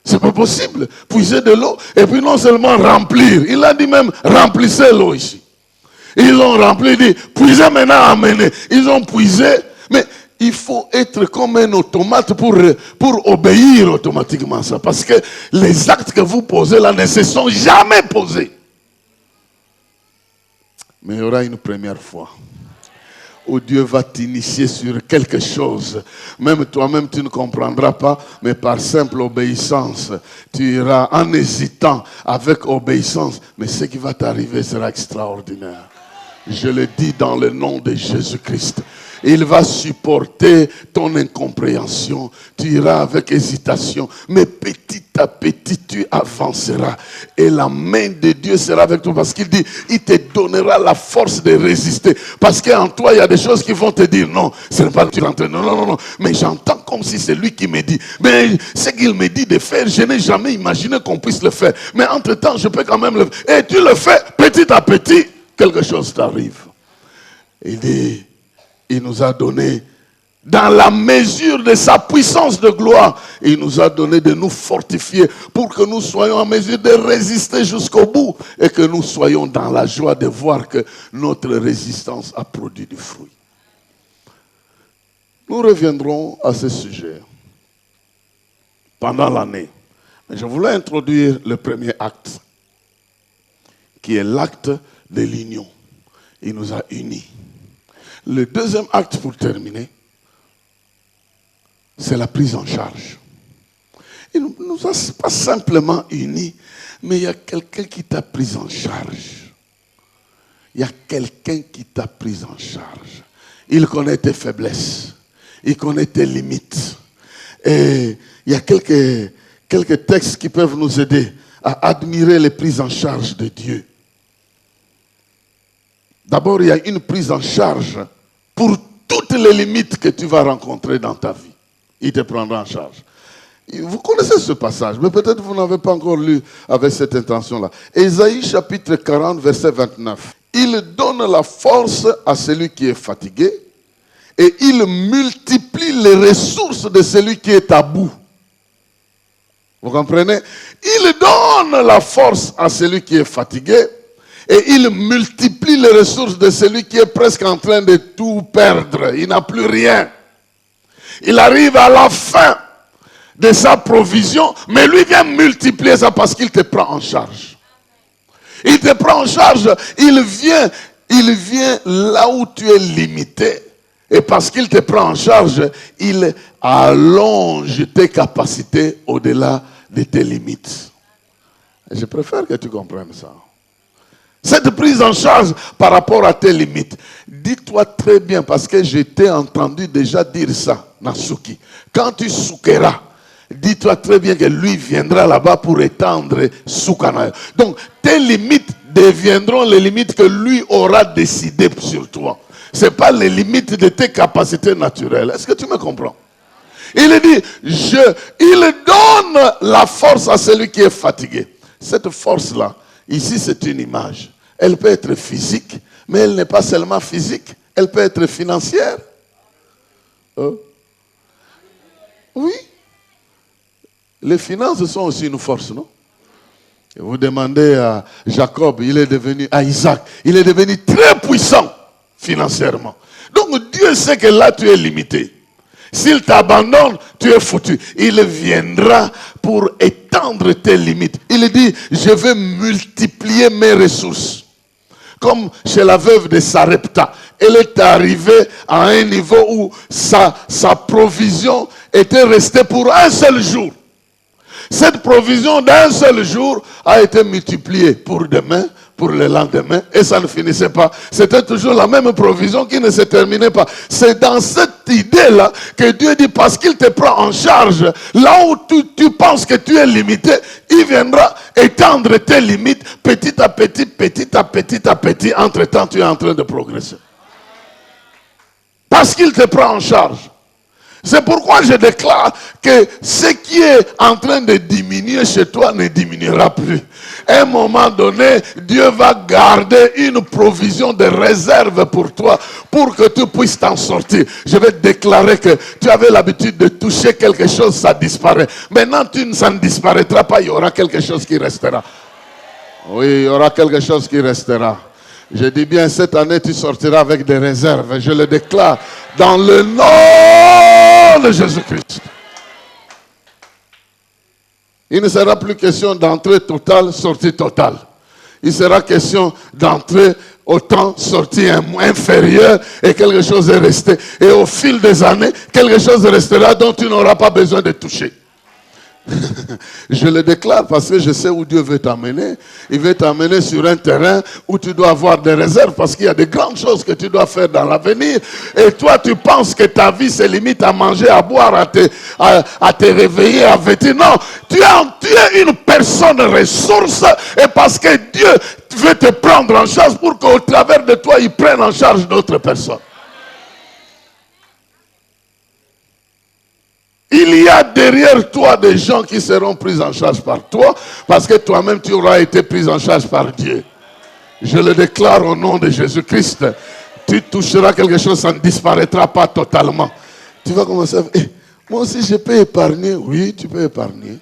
C'est pas possible. Puiser de l'eau et puis non seulement remplir. Il a dit même, remplissez l'eau ici. Ils l'ont rempli, il dit, puisez maintenant, amenez. Ils ont puisé, mais il faut être comme un automate pour obéir automatiquement ça. Parce que les actes que vous posez là ne se sont jamais posés. Mais il y aura une première fois où Dieu va t'initier sur quelque chose. Même toi-même, tu ne comprendras pas, mais par simple obéissance, tu iras en hésitant avec obéissance. Mais ce qui va t'arriver sera extraordinaire. Je le dis dans le nom de Jésus-Christ. Il va supporter ton incompréhension. Tu iras avec hésitation. Mais petit à petit, tu avanceras. Et la main de Dieu sera avec toi. Parce qu'il dit, il te donnera la force de résister. Parce qu'en toi, il y a des choses qui vont te dire, non, ce n'est pas que tu l'entends. Non, non, non, non. Mais j'entends comme si c'est lui qui me dit. Mais ce qu'il me dit de faire, je n'ai jamais imaginé qu'on puisse le faire. Mais entre-temps, je peux quand même le faire. Et tu le fais petit à petit. Quelque chose t'arrive. Il dit, il nous a donné, dans la mesure de sa puissance de gloire, il nous a donné de nous fortifier pour que nous soyons en mesure de résister jusqu'au bout et que nous soyons dans la joie de voir que notre résistance a produit du fruit. Nous reviendrons à ce sujet pendant l'année. Mais je voulais introduire le premier acte, qui est l'acte de l'union. Il nous a unis. Le deuxième acte, pour terminer, c'est la prise en charge. Il ne nous a pas simplement unis, mais il y a quelqu'un qui t'a pris en charge. Il y a quelqu'un qui t'a pris en charge. Il connaît tes faiblesses. Il connaît tes limites. Et il y a quelques textes qui peuvent nous aider à admirer les prises en charge de Dieu. D'abord, il y a une prise en charge pour toutes les limites que tu vas rencontrer dans ta vie. Il te prendra en charge. Vous connaissez ce passage, mais peut-être vous n'avez pas encore lu avec cette intention-là. Ésaïe chapitre 40, verset 29. Il donne la force à celui qui est fatigué et il multiplie les ressources de celui qui est à bout. Vous comprenez? Il donne la force à celui qui est fatigué et il multiplie les ressources de celui qui est presque en train de tout perdre. Il n'a plus rien. Il arrive à la fin de sa provision, mais lui vient multiplier ça parce qu'il te prend en charge. Il te prend en charge, il vient là où tu es limité. Et parce qu'il te prend en charge, il allonge tes capacités au-delà de tes limites. Et je préfère que tu comprennes ça. Cette prise en charge par rapport à tes limites. Dis-toi très bien, parce que je t'ai entendu déjà dire ça, Nasuki. Quand tu soukeras, dis-toi très bien que lui viendra là-bas pour étendre Soukana. Donc, tes limites deviendront les limites que lui aura décidées sur toi. Ce n'est pas les limites de tes capacités naturelles. Est-ce que tu me comprends? Il dit, il donne la force à celui qui est fatigué. Cette force-là, ici c'est une image. Elle peut être physique, mais elle n'est pas seulement physique. Elle peut être financière. Oui. Les finances sont aussi une force, non? Et vous demandez à Jacob, à Isaac, il est devenu très puissant financièrement. Donc Dieu sait que là tu es limité. S'il t'abandonne, tu es foutu. Il viendra pour étendre tes limites. Il dit, je vais multiplier mes ressources. Comme chez la veuve de Sarepta. Elle est arrivée à un niveau où sa provision était restée pour un seul jour. Cette provision d'un seul jour a été multipliée pour demain, pour le lendemain, et ça ne finissait pas. C'était toujours la même provision qui ne se terminait pas. C'est dans cette idée-là que Dieu dit, parce qu'il te prend en charge, là où tu penses que tu es limité, il viendra étendre tes limites petit à petit, petit à petit à petit. Entre-temps, tu es en train de progresser. Parce qu'il te prend en charge. C'est pourquoi je déclare que ce qui est en train de diminuer chez toi ne diminuera plus. À un moment donné, Dieu va garder une provision de réserve pour toi, pour que tu puisses t'en sortir. Je vais déclarer que tu avais l'habitude de toucher quelque chose, ça disparaît. Maintenant, ça ne disparaîtra pas, il y aura quelque chose qui restera. Oui, il y aura quelque chose qui restera. Je dis bien, cette année, tu sortiras avec des réserves. Je le déclare dans le nom de Jésus-Christ. Il ne sera plus question d'entrée totale, sortie totale. Il sera question d'entrée autant, sortie inférieure, et quelque chose est resté. Et au fil des années, quelque chose restera dont tu n'auras pas besoin de toucher. Je le déclare parce que je sais où Dieu veut t'amener. Il veut t'amener sur un terrain où tu dois avoir des réserves parce qu'il y a de grandes choses que tu dois faire dans l'avenir. Et toi, tu penses que ta vie se limite à manger, à boire, à te réveiller, à vêtir. Non, tu es une personne ressource et parce que Dieu veut te prendre en charge pour qu'au travers de toi, il prenne en charge d'autres personnes. Il y a derrière toi des gens qui seront pris en charge par toi parce que toi-même tu auras été pris en charge par Dieu. Je le déclare au nom de Jésus-Christ. Tu toucheras quelque chose, ça ne disparaîtra pas totalement. Tu vas commencer à dire, moi aussi je peux épargner. Oui, tu peux épargner.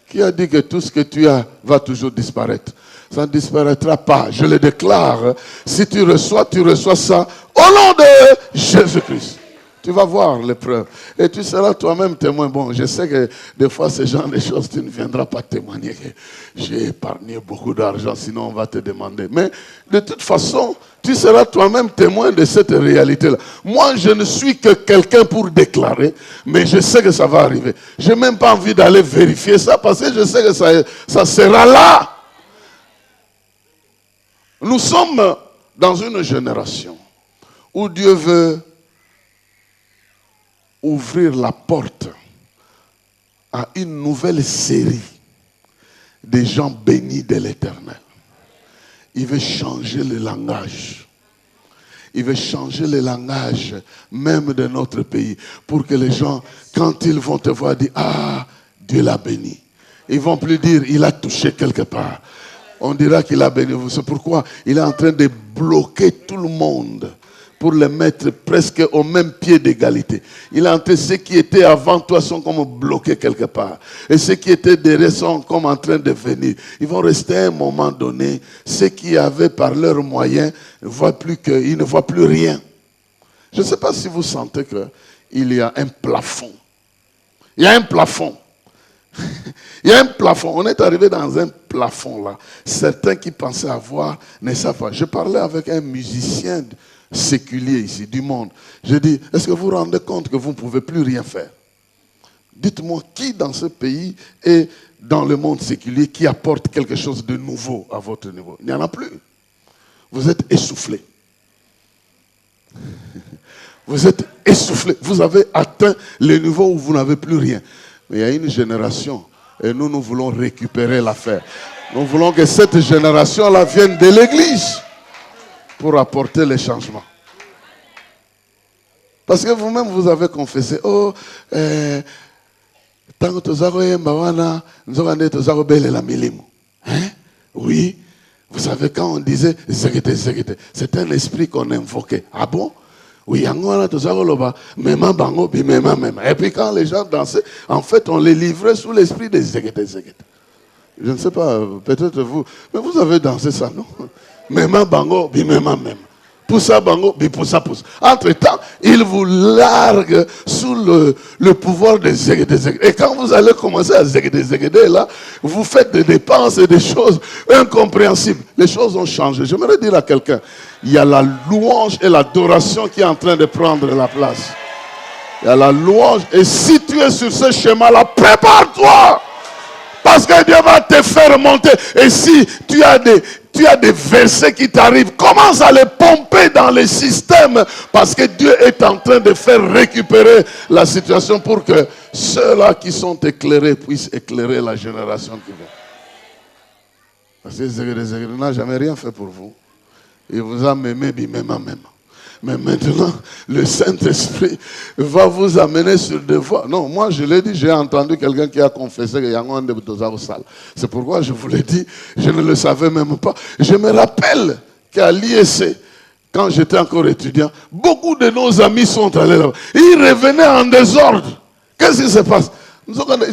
Qui a dit que tout ce que tu as va toujours disparaître? Ça ne disparaîtra pas. Je le déclare. Si tu reçois ça au nom de Jésus-Christ. Tu vas voir l'épreuve. Et tu seras toi-même témoin. Bon, je sais que des fois, ce genre de choses, tu ne viendras pas témoigner que j'ai épargné beaucoup d'argent, sinon on va te demander. Mais de toute façon, tu seras toi-même témoin de cette réalité-là. Moi, je ne suis que quelqu'un pour déclarer, mais je sais que ça va arriver. Je n'ai même pas envie d'aller vérifier ça parce que je sais que ça sera là. Nous sommes dans une génération où Dieu veut ouvrir la porte à une nouvelle série de gens bénis de l'Éternel. Il veut changer le langage. Il veut changer le langage même de notre pays pour que les gens, quand ils vont te voir, disent « Ah, Dieu l'a béni ». Ils ne vont plus dire « Il a touché quelque part ». On dira qu'il a béni. C'est pourquoi il est en train de bloquer tout le monde pour les mettre presque au même pied d'égalité. Il a entré, ceux qui étaient avant toi sont comme bloqués quelque part. Et ceux qui étaient derrière sont comme en train de venir. Ils vont rester à un moment donné. Ceux qui avaient par leurs moyens ne voient plus ils ne voient plus rien. Je ne sais pas si vous sentez qu'il y a un plafond. Il y a un plafond. Il y a un plafond. On est arrivé dans un plafond là. Certains qui pensaient avoir ne savent pas. Je parlais avec un musicien séculier ici, du monde. Je dis, est-ce que vous vous rendez compte que vous ne pouvez plus rien faire? Dites-moi, qui dans ce pays et dans le monde séculier qui apporte quelque chose de nouveau à votre niveau? Il n'y en a plus. Vous êtes essoufflé. Vous êtes essoufflé. Vous avez atteint le niveau où vous n'avez plus rien. Mais il y a une génération et nous voulons récupérer l'affaire. Nous voulons que cette génération-là vienne de l'église pour apporter les changements. Parce que vous-même, vous avez confessé, oh, tant que tu as oui, vous savez, quand on disait, c'est un esprit qu'on invoquait. Ah bon? Oui, et puis quand les gens dansaient, en fait, on les livrait sous l'esprit des zegete. Je ne sais pas, peut-être vous, mais vous avez dansé ça, non? Mema bango, bimema même. Poussa bango, bipoussa pousse. Entre-temps, il vous largue sous le pouvoir des zegede. Et quand vous allez commencer à zegede là, vous faites des dépenses et des choses incompréhensibles. Les choses ont changé. J'aimerais dire à quelqu'un, il y a la louange et l'adoration qui est en train de prendre la place. Il y a la louange. Et si tu es sur ce schéma-là, prépare-toi. Parce que Dieu va te faire monter. Et si tu as des versets qui t'arrivent, commence à les pomper dans les systèmes. Parce que Dieu est en train de faire récupérer la situation pour que ceux-là qui sont éclairés puissent éclairer la génération qui vient. Parce que Zegede n'a jamais rien fait pour vous. Il vous a même. Mais maintenant, le Saint-Esprit va vous amener sur des voies. Non, moi je l'ai dit, j'ai entendu quelqu'un qui a confessé que Yangon de Boutosa Sal. C'est pourquoi je vous l'ai dit, je ne le savais même pas. Je me rappelle qu'à l'IEC, quand j'étais encore étudiant, beaucoup de nos amis sont allés là-bas. Ils revenaient en désordre. Qu'est-ce qui se passe?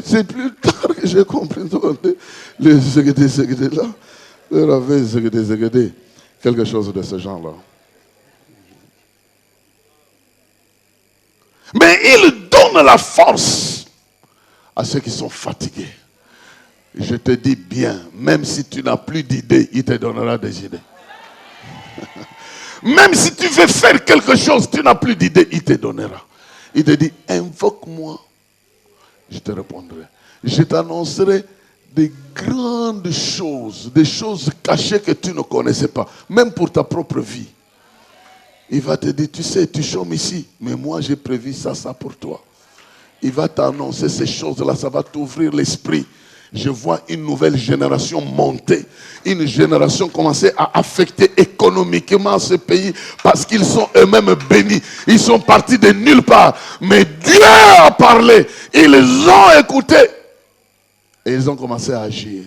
C'est plus tard que j'ai compris. Les Zegedé là, leur avait Zegedé, quelque chose de ce genre-là. Mais il donne la force à ceux qui sont fatigués. Je te dis bien, même si tu n'as plus d'idées, il te donnera des idées. Même si tu veux faire quelque chose, tu n'as plus d'idées, il te donnera. Il te dit, invoque-moi, je te répondrai. Je t'annoncerai des grandes choses, des choses cachées que tu ne connaissais pas, même pour ta propre vie. Il va te dire, tu sais, tu chômes ici, mais moi j'ai prévu ça pour toi. Il va t'annoncer ces choses-là, ça va t'ouvrir l'esprit. Je vois une nouvelle génération monter, une génération commencer à affecter économiquement ce pays parce qu'ils sont eux-mêmes bénis. Ils sont partis de nulle part, mais Dieu a parlé, ils ont écouté et ils ont commencé à agir.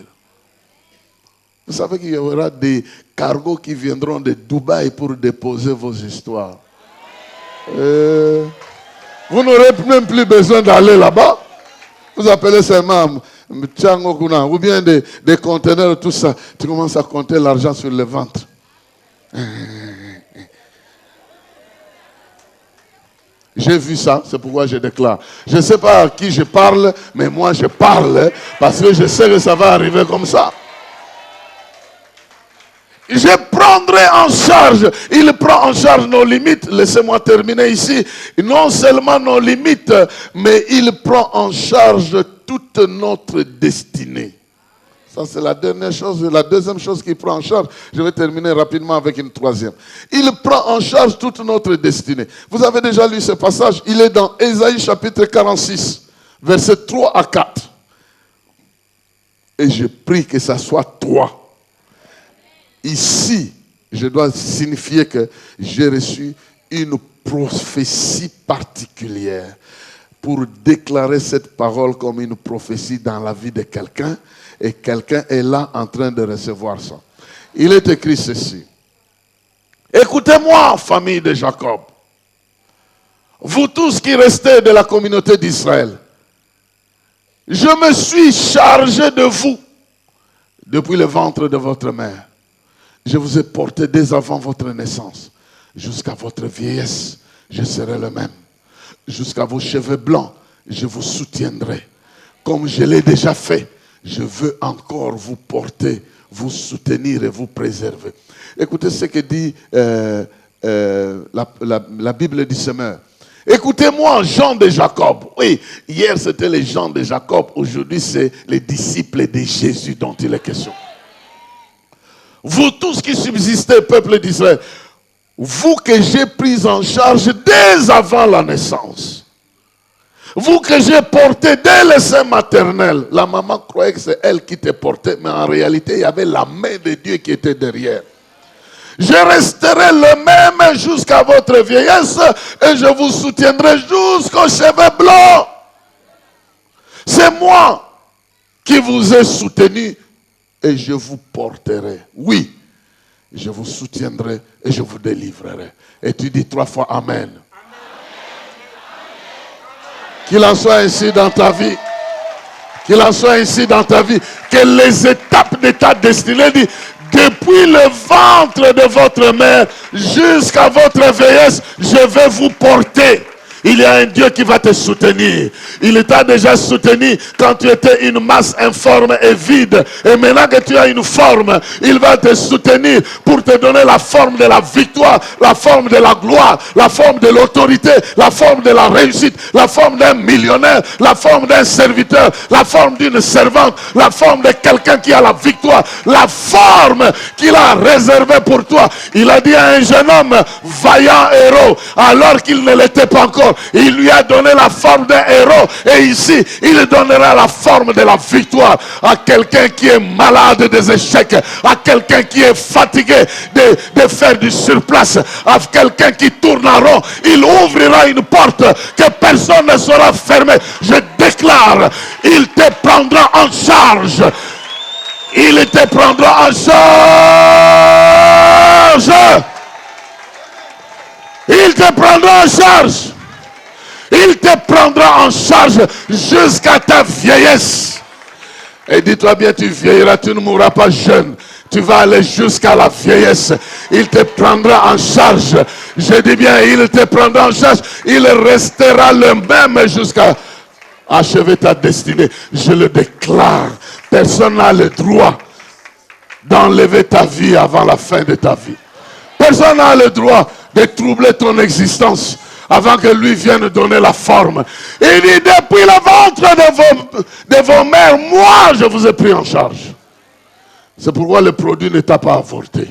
Vous savez qu'il y aura des cargos qui viendront de Dubaï pour déposer vos histoires. Vous n'aurez même plus besoin d'aller là-bas. Vous appelez seulement ou bien des conteneurs, tout ça. Tu commences à compter l'argent sur le ventre. J'ai vu ça, c'est pourquoi je déclare. Je ne sais pas à qui je parle, mais moi je parle parce que je sais que ça va arriver comme ça. Je prendrai en charge. Il prend en charge nos limites. Laissez-moi terminer ici. Non seulement nos limites, mais il prend en charge toute notre destinée. Ça, c'est la dernière chose. La deuxième chose qu'il prend en charge. Je vais terminer rapidement avec une troisième. Il prend en charge toute notre destinée. Vous avez déjà lu ce passage. Il est dans Ésaïe chapitre 46, versets 3 à 4. Et je prie que ça soit toi. Ici, je dois signifier que j'ai reçu une prophétie particulière pour déclarer cette parole comme une prophétie dans la vie de quelqu'un et quelqu'un est là en train de recevoir ça. Il est écrit ceci. Écoutez-moi, famille de Jacob, vous tous qui restez de la communauté d'Israël, je me suis chargé de vous depuis le ventre de votre mère. Je vous ai porté dès avant votre naissance. Jusqu'à votre vieillesse, je serai le même. Jusqu'à vos cheveux blancs, je vous soutiendrai. Comme je l'ai déjà fait, je veux encore vous porter, vous soutenir et vous préserver. Écoutez ce que dit la Bible du Semeur. Écoutez-moi, gens de Jacob. Oui, hier c'était les gens de Jacob. Aujourd'hui c'est les disciples de Jésus dont il est question. Vous tous qui subsistez, peuple d'Israël, vous que j'ai pris en charge dès avant la naissance, vous que j'ai porté dès le sein maternel, la maman croyait que c'est elle qui te portait, mais en réalité, il y avait la main de Dieu qui était derrière. Je resterai le même jusqu'à votre vieillesse et je vous soutiendrai jusqu'aux cheveux blancs. C'est moi qui vous ai soutenu et je vous porterai. Oui, je vous soutiendrai et je vous délivrerai. Et tu dis 3 fois Amen. Qu'il en soit ainsi dans ta vie. Qu'il en soit ainsi dans ta vie. Que les étapes de ta destinée, depuis le ventre de votre mère jusqu'à votre vieillesse, je vais vous porter. Il y a un Dieu qui va te soutenir. Il t'a déjà soutenu quand tu étais une masse informe et vide. Et maintenant que tu as une forme, il va te soutenir pour te donner la forme de la victoire, la forme de la gloire, la forme de l'autorité, la forme de la réussite, la forme d'un millionnaire, la forme d'un serviteur, la forme d'une servante, la forme de quelqu'un qui a la victoire, la forme qu'il a réservée pour toi. Il a dit à un jeune homme, vaillant héros, alors qu'il ne l'était pas encore. mort, il lui a donné la forme d'un héros. Et ici, il donnera la forme de la victoire à quelqu'un qui est malade des échecs, à quelqu'un qui est fatigué de faire du surplace, à quelqu'un qui tourne en rond. Il ouvrira une porte que personne ne saura fermer. Je déclare, il te prendra en charge. Il te prendra en charge. Il te prendra en charge. Il te prendra en charge jusqu'à ta vieillesse. Et dis-toi bien, tu vieilliras, tu ne mourras pas jeune. Tu vas aller jusqu'à la vieillesse. Il te prendra en charge. Je dis bien, il te prendra en charge. Il restera le même jusqu'à achever ta destinée. Je le déclare. Personne n'a le droit d'enlever ta vie avant la fin de ta vie. Personne n'a le droit de troubler ton existence avant que lui vienne donner la forme. Il dit, depuis le ventre de vos mères, moi je vous ai pris en charge. C'est pourquoi le produit ne t'a pas avorté.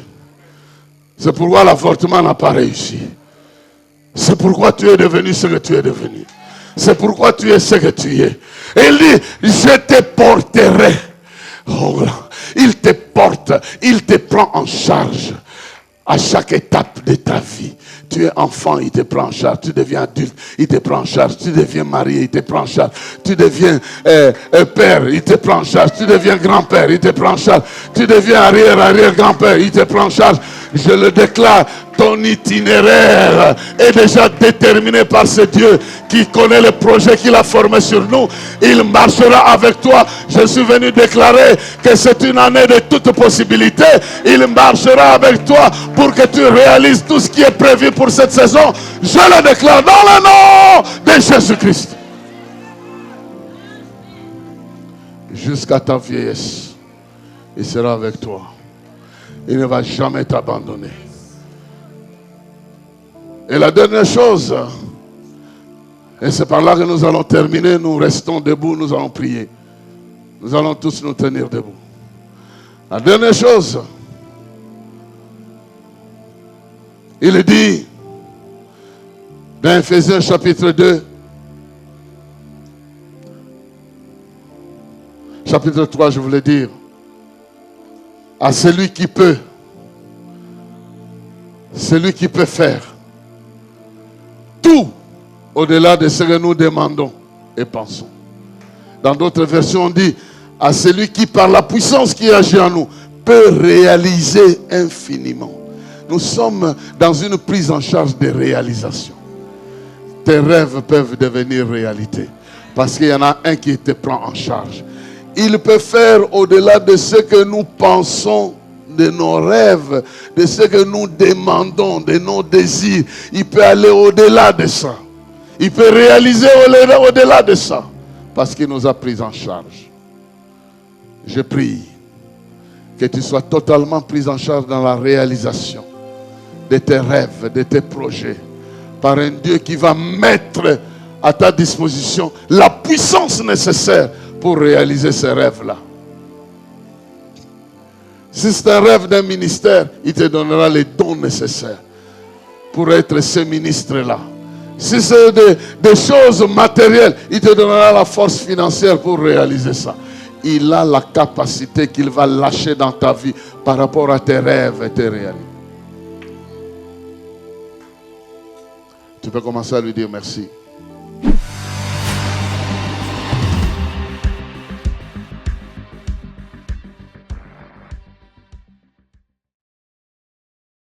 C'est pourquoi l'avortement n'a pas réussi. C'est pourquoi tu es devenu ce que tu es devenu. C'est pourquoi tu es ce que tu es. Et il dit, je te porterai. Oh, il te porte, il te prend en charge à chaque étape de ta vie. Tu es enfant, il te prend en charge. Tu deviens adulte, il te prend en charge. Tu deviens marié, il te prend en charge. Tu deviens père, il te prend en charge. Tu deviens grand-père, il te prend en charge. Tu deviens arrière-grand-père, il te prend en charge. Je le déclare, ton itinéraire est déjà déterminé par ce Dieu qui connaît le projet qu'il a formé sur nous. Il marchera avec toi. Je suis venu déclarer que c'est une année de toute possibilité. Il marchera avec toi pour que tu réalises tout ce qui est prévu pour cette saison. Je le déclare dans le nom de Jésus-Christ. Jusqu'à ta vieillesse, il sera avec toi. Il ne va jamais t'abandonner. Et la dernière chose, et c'est par là que nous allons terminer, nous restons debout, nous allons prier. Nous allons tous nous tenir debout. La dernière chose, il dit, dans Ephésiens chapitre 2, chapitre 3, je voulais dire, à celui qui peut faire tout au-delà de ce que nous demandons et pensons. Dans d'autres versions, on dit à celui qui, par la puissance qui agit en nous, peut réaliser infiniment. Nous sommes dans une prise en charge de réalisation. Tes rêves peuvent devenir réalité parce qu'il y en a un qui te prend en charge. Il peut faire au-delà de ce que nous pensons, de nos rêves, de ce que nous demandons, de nos désirs. Il peut aller au-delà de ça. Il peut réaliser au-delà de ça. Parce qu'il nous a pris en charge. Je prie que tu sois totalement pris en charge dans la réalisation de tes rêves, de tes projets. Par un Dieu qui va mettre à ta disposition la puissance nécessaire pour réaliser ces rêves-là. Si c'est un rêve d'un ministère, il te donnera les dons nécessaires pour être ce ministre-là. Si c'est des choses matérielles, il te donnera la force financière pour réaliser ça. Il a la capacité qu'il va lâcher dans ta vie par rapport à tes rêves et tes réalités. Tu peux commencer à lui dire merci.